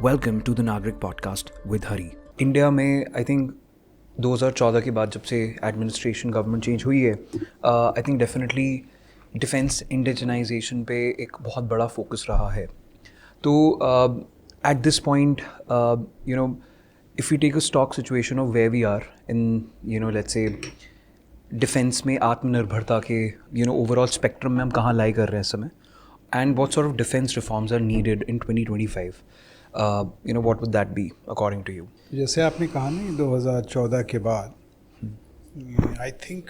Welcome to the नागरिक podcast with Hari. India में I think 2014 के बाद जब से एडमिनिस्ट्रेशन गवर्नमेंट चेंज हुई है, I think definitely defence indigenisation पे एक बहुत बड़ा फोकस रहा है। तो at this point if you take a stock situation of where we are in let's say defence में आत्मनिर्भरता के ओवरऑल स्पेक्ट्रम में हम कहाँ लाई कर रहे हैं इस समय, and what sort of defence reforms are needed in 2025, what would that be according to you? जैसे आपने कहा नहीं 2014 के बाद आई थिंक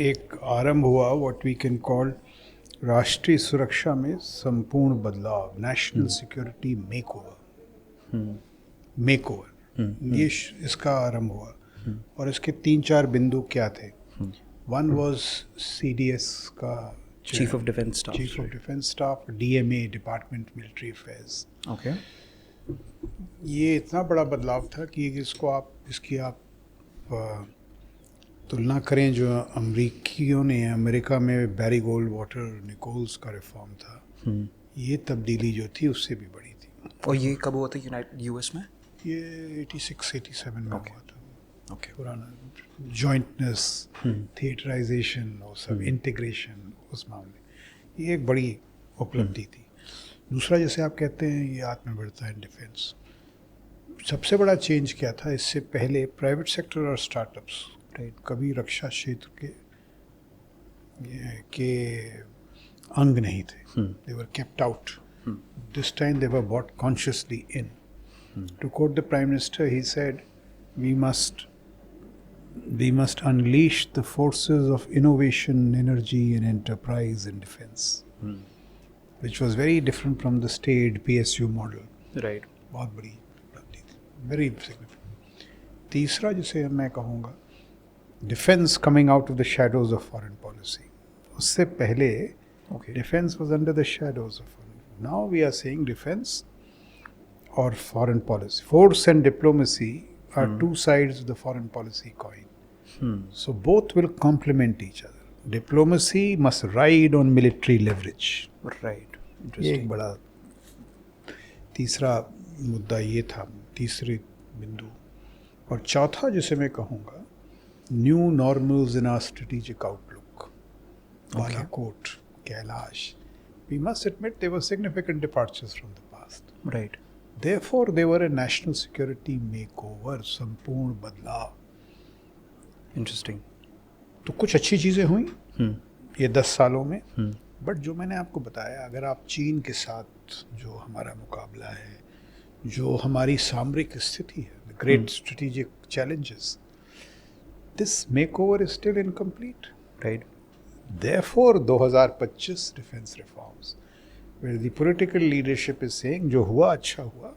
एक आरंभ हुआ व्हाट वी कैन कॉल राष्ट्रीय सुरक्षा में संपूर्ण बदलाव, नेशनल सिक्योरिटी मेकओवर ये इसका आरंभ हुआ। और इसके 3-4 बिंदु क्या थे? वन वाज CDS का Chief of Defense Staff, DMA, department military affairs. Okay. ये इतना बड़ा बदलाव था कि इसकी आप तुलना करें जो अमेरिका में बैरी गोल्ड वाटर निकोल्स का रिफॉर्म था, ये तब्दीली जो थी उससे भी बड़ी थी। और ये कब हुआ था US में? ये 86-87 में हुआ था। ओके। पुराना जॉइंटनेस, थिएटराइजेशन और सब इंटीग्रेशन, उस मामले ये एक बड़ी उपलब्धि थी। दूसरा, जैसे आप कहते हैं, ये आत्मनिर्भरता इन डिफेंस। सबसे बड़ा चेंज क्या था? इससे पहले प्राइवेट सेक्टर और स्टार्टअप्स कभी रक्षा क्षेत्र के अंग नहीं थे। They were kept out. This time they were brought consciously in. To quote the prime minister, he said we must unleash the forces of innovation, energy and enterprise in defense, which was very different from the staid PSU model. Right. बहुत बड़ी उपलब्धि थी, very significant. तीसरा जिसे मैं कहूँगा, defense coming out of the shadows of foreign policy. उससे पहले defense was under the shadows of foreign. Now we are saying defense or foreign policy. Force and diplomacy are two sides of the foreign policy coin. So both will complement each other. Diplomacy must ride on military leverage. Right. ये एक बड़ा तीसरा मुद्दा ये था, तीसरे बिंदु। और चौथा जिसे मैं कहूँगा, new normals in our strategic outlook. Balakot, Kailash, we must admit there were significant departures from the past. Right. Therefore, they were a national security makeover, संपूर्ण बदलाव। Interesting. तो कुछ अच्छी चीज़ें हुई ये 10 सालों में। बट जो मैंने आपको बताया, अगर आप चीन के साथ जो हमारा मुकाबला है, जो हमारी सामरिक स्थिति है, the great strategic challenges, this makeover is still incomplete. Right. Therefore, 2025 defense reforms, where the political leadership is saying जो हुआ अच्छा हुआ,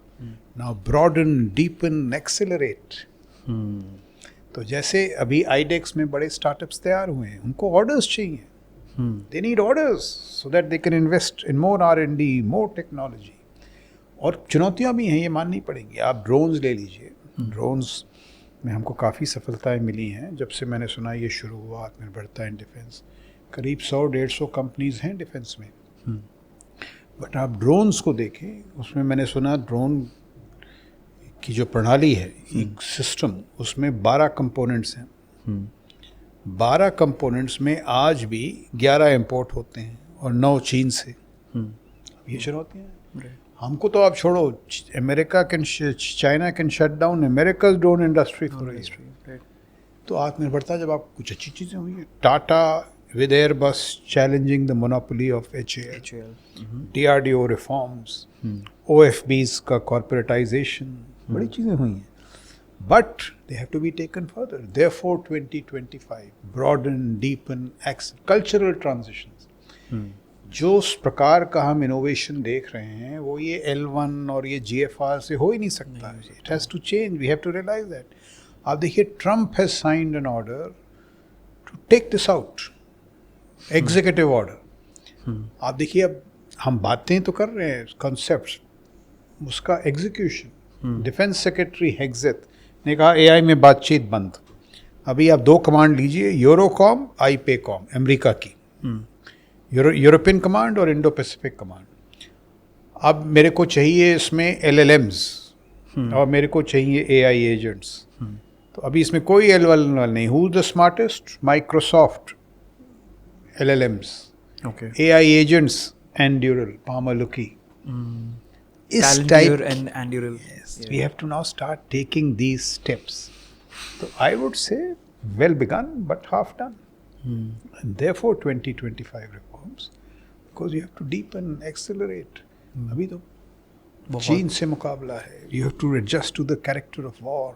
now broaden, deepen, accelerate. तो जैसे अभी IDEX में बड़े स्टार्टअप्स तैयार हुए हैं, उनको ऑर्डर्स चाहिए। They need orders so that they can invest in more R&D, more technology. और चुनौतियाँ भी हैं, ये माननी पड़ेंगी। आप ड्रोन्स ले लीजिए, ड्रोन्स में हमको काफ़ी सफलताएं मिली हैं जब से मैंने सुना ये शुरू हुआ आत्मनिर्भरता इन डिफेंस। करीब 100-150 कंपनीज हैं डिफेंस में। बट आप ड्रोन्स को देखें, उसमें मैंने सुना ड्रोन की जो प्रणाली है, एक सिस्टम, उसमें 12 कंपोनेंट्स हैं। 12 कंपोनेंट्स में आज भी 11 इंपोर्ट होते हैं और 9 चीन से। ये चुनौतियाँ हैं। हमको तो आप छोड़ो, China can shut down America's drone industry for history. तो आत्मनिर्भरता जब आप कुछ अच्छी चीज़ें हुई हैं, Tata with Airbus challenging the monopoly of HAL. DRDO reforms, OFBs का corporatization, बड़ी चीज़ें हुई हैं। But they have to be taken further. Therefore, 2025, broaden, deepen, cultural transitions. जो प्रकार का हम innovation देख रहे हैं, वो ये L1 और ये GFR से हो ही नहीं सकता है। It has to change. We have to realize that. आप देखिए, Trump has signed an order to take this out. Executive order. आप देखिए, अब हम बातें तो कर रहे हैं कॉन्सेप्ट्स, उसका एग्जीक्यूशन। डिफेंस सेक्रेटरी हेग्जेथ ने कहा AI में बातचीत बंद। अभी आप 2 कमांड लीजिए, यूरोकॉम, आईपेकॉम, अमेरिका की, यूरोपियन कमांड और इंडो पैसिफिक कमांड। अब मेरे को चाहिए इसमें LLMs और मेरे को चाहिए AI एजेंट्स. तो अभी इसमें कोई L1 नहीं. Who's the smartest? Microsoft LLMs. Okay. AI agents, Andural, Palmer Luckey. इस Palantir type and Andural. Yes, we have to now start taking these steps. So I would say well begun but half done. And therefore 2025 reforms, because you have to deepen, accelerate. अभी तो चीन से मुकाबला है. You have to adjust to the character of war.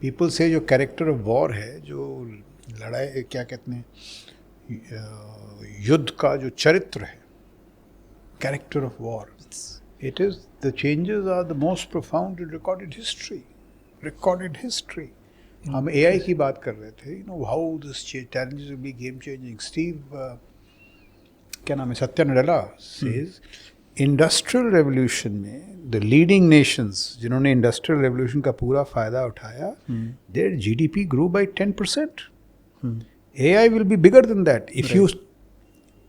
People say जो character of war है, जो लड़ाई क्या कहते हैं, युद्ध का जो चरित्र है, character of war. It is, the changes are the most profound in recorded history. Recorded history. हम AI की बात कर रहे थे. You know how this challenges will be game changing. Steve, क्या नाम है, Satya Nadella says, industrial revolution में the leading nations जिन्होंने इंडस्ट्रियल रेवोल्यूशन का पूरा फायदा उठाया, their GDP grew by 10%. AI will be bigger than that. If you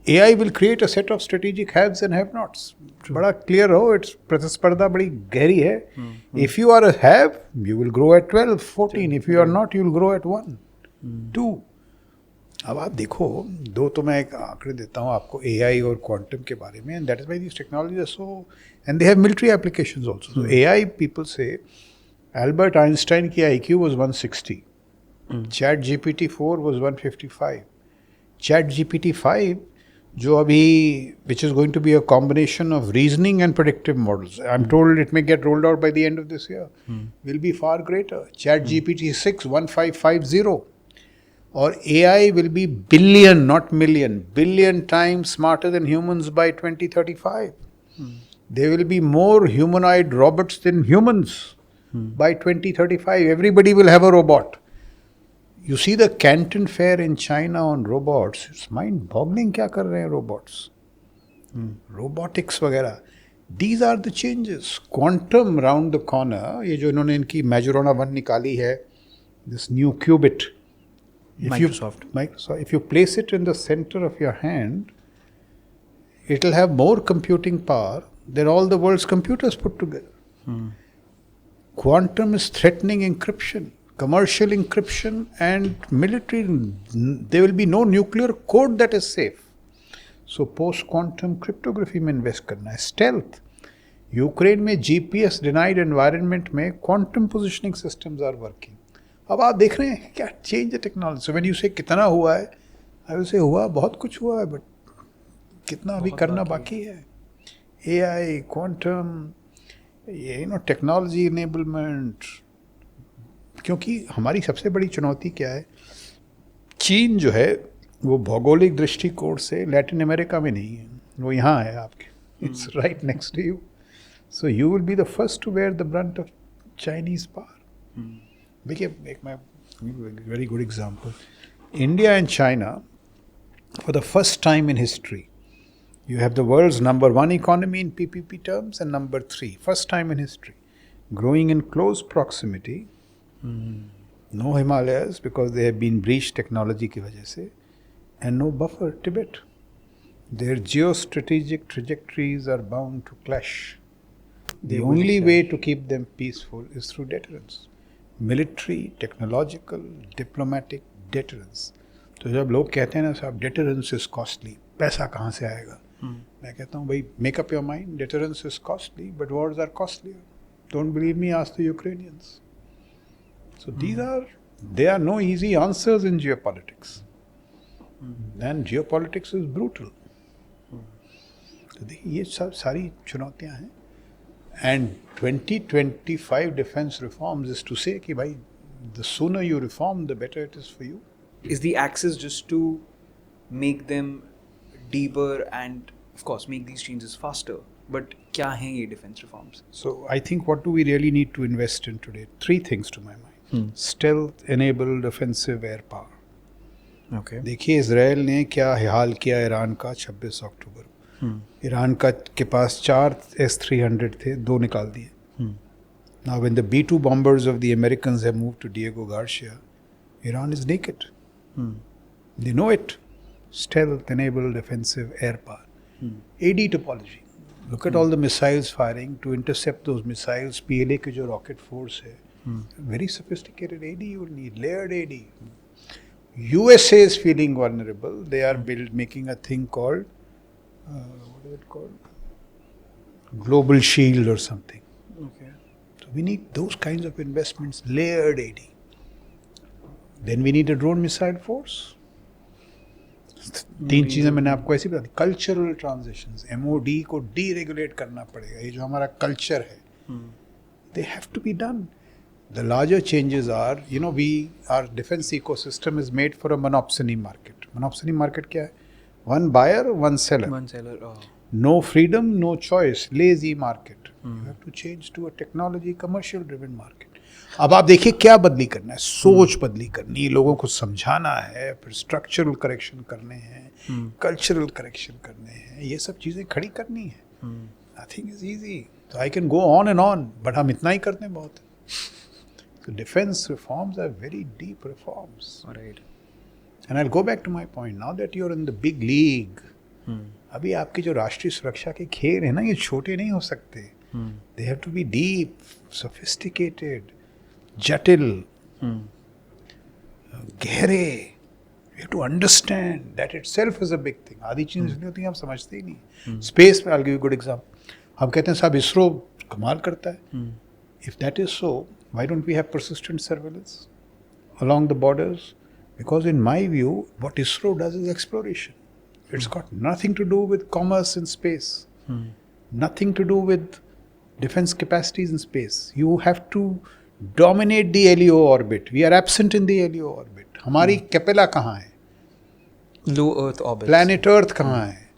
AI will create a set of strategic haves and have-nots. बड़ा clear हो, it's प्रतिस्पर्धा बड़ी गहरी है. If you are a have, you will grow at 12, 14. If you are not, you will grow at 1, 2. अब आप देखो, दो तो मैं एक आंकड़े देता हूँ आपको AI और क्वांटम के बारे में, and that is why these technologies are so, and they have military applications also. So AI, people say, Albert Einstein की IQ was 160, Chat GPT-4 was 155. Chat GPT-5 जो अभी, which is going to be a combination of reasoning and predictive models. I'm told it may get rolled out by the end of this year. Will be far greater. Chat GPT-6 1550. Or AI will be billion, not million, billion times smarter than humans by 2035. There will be more humanoid robots than humans by 2035. Everybody will have a robot. You see the Canton Fair in China on robots. It's mind-boggling क्या कर रहे हैं robots. Robotics वगैरह. These are the changes. Quantum round the corner. ये जो इन्होंने इनकी Majorana 1 निकाली है, this new qubit. Microsoft. If you place it in the center of your hand, it will have more computing power than all the world's computers put together. Quantum is threatening encryption, commercial encryption and military. There will be no nuclear code that is safe. So post-quantum cryptography में invest करना है. Stealth. Ukraine में GPS denied environment में quantum positioning systems are working. अब आप देख रहे हैं क्या change the technology. So when you से कितना हुआ है, आई विल से हुआ बहुत कुछ हुआ है, बट कितना अभी करना बाकी है. AI, क्वांटम, ये टेक्नोलॉजी इनेबलमेंट. क्योंकि हमारी सबसे बड़ी चुनौती क्या है, चीन जो है वो भौगोलिक दृष्टिकोण से लैटिन अमेरिका में नहीं है, वो यहाँ है आपके. It's right next to you. So you will be the first to bear the brunt of Chinese power. देखिए, एक मैं very good example. India and China, for the first time in history, you have the world's number 1 economy in PPP terms and number 3, first time in history, growing in close proximity. No Himalayas because they have been breached technology की वजह से, and no buffer Tibet. Their geostrategic trajectories are bound to clash. The only way to keep them peaceful is through deterrence. Military, technological, diplomatic deterrence. तो जब लोग कहते हैं ना साहब deterrence is costly, पैसा कहाँ से आएगा, मैं कहता हूँ भाई, make up your mind, deterrence is costly, but wars are costlier. Don't believe me, ask the Ukrainians. So there are no easy answers in geopolitics. And geopolitics is brutal. तो देखिए ये सब सारी चुनौतियाँ हैं. And 2025 defense reforms is to say कि भाई, the sooner you reform, the better it is for you. Is the axis just to make them deeper and of course make these changes faster? But क्या हैं ये defense reforms? So I think what do we really need to invest in today? 3 things to my mind. Stealth enabled offensive air power. Okay. देखिए Israel ने क्या हाल किया Iran का 26 अक्टूबर को. Iran के पास 4 S-300 थे, 2 निकाल दिए. Now when the B-2 bombers of the Americans have moved to Diego Garcia, Iran is naked. They know it. Stealth enabled offensive air power. AD topology. Look at all the missiles firing to intercept those missiles. PLA के जो rocket force है, very sophisticated AD you need, layered AD. USA is feeling vulnerable. They are making a thing called what is it called? Global Shield or something. Okay. So we need those kinds of investments, layered AD. Then we need a drone missile force. तीन चीजें मैंने आपको ऐसी बता दी. Cultural transitions, MOD को deregulate करना पड़ेगा. ये जो हमारा कल्चर है, they have to be done. The larger changes are, our defense ecosystem is made for a monopsony market. Monopsony market क्या है? One buyer, one seller. One seller. Oh. No freedom, no choice. Lazy market. You have to change to a technology, commercial-driven market. अब आप देखिए क्या बदली करना है. सोच बदली करनी है, लोगों को समझाना है, फिर स्ट्रक्चरल करेक्शन करने हैं, कल्चरल करेक्शन करने हैं, ये सब चीज़ें खड़ी करनी है. Nothing is easy. So I can go on and on, but हम इतना ही करते हैं बहुत. So defense reforms are very deep reforms. All right. And I'll go back to my point. Now that you're in the big league, अभी आपकी जो राष्ट्रीय सुरक्षा के खेल है ना, ये छोटे नहीं हो सकते. They have to be deep, sophisticated, जटिल, गहरे. You have to understand that itself is a big thing. आधी चीज़ें इसलिए होती हैं आप समझते ही नहीं. Space में I'll give you a good example. हम कहते हैं साहब इसरो कमाल करता है. If that is so, why don't we have persistent surveillance along the borders? Because in my view, what ISRO does is exploration. It's got nothing to do with commerce in space. Nothing to do with defense capacities in space. You have to dominate the LEO orbit. We are absent in the LEO orbit. हमारी Capella कहाँ है? Low Earth orbit. Planet Earth कहाँ है?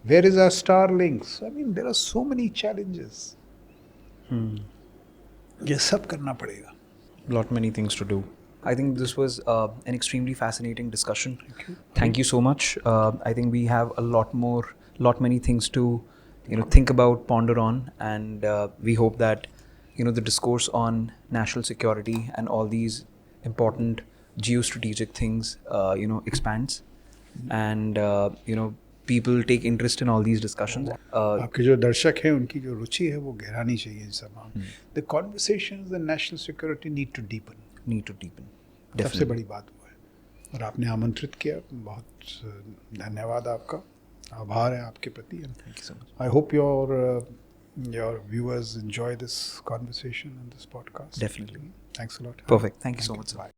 Where is our Starlinks? I mean, there are so many challenges. ये सब करना पड़ेगा. Lot many things to do. I think this was an extremely fascinating discussion. Thank you so much. I think we have a lot many things to, think about, ponder on, and we hope that, the discourse on national security and all these important geostrategic things, expands, and people take interest in all these discussions. आपके जो दर्शक हैं उनकी जो रुचि है वो गहरानी चाहिए इन सब. The conversations in national security need to deepen. सबसे बड़ी बात वो है. और आपने आमंत्रित किया, बहुत धन्यवाद आपका. आभार है आपके प्रति. Thank you so much. I hope your viewers enjoy this conversation and this podcast. Definitely. Thanks a lot. Perfect. Thank you so much, sir. Bye.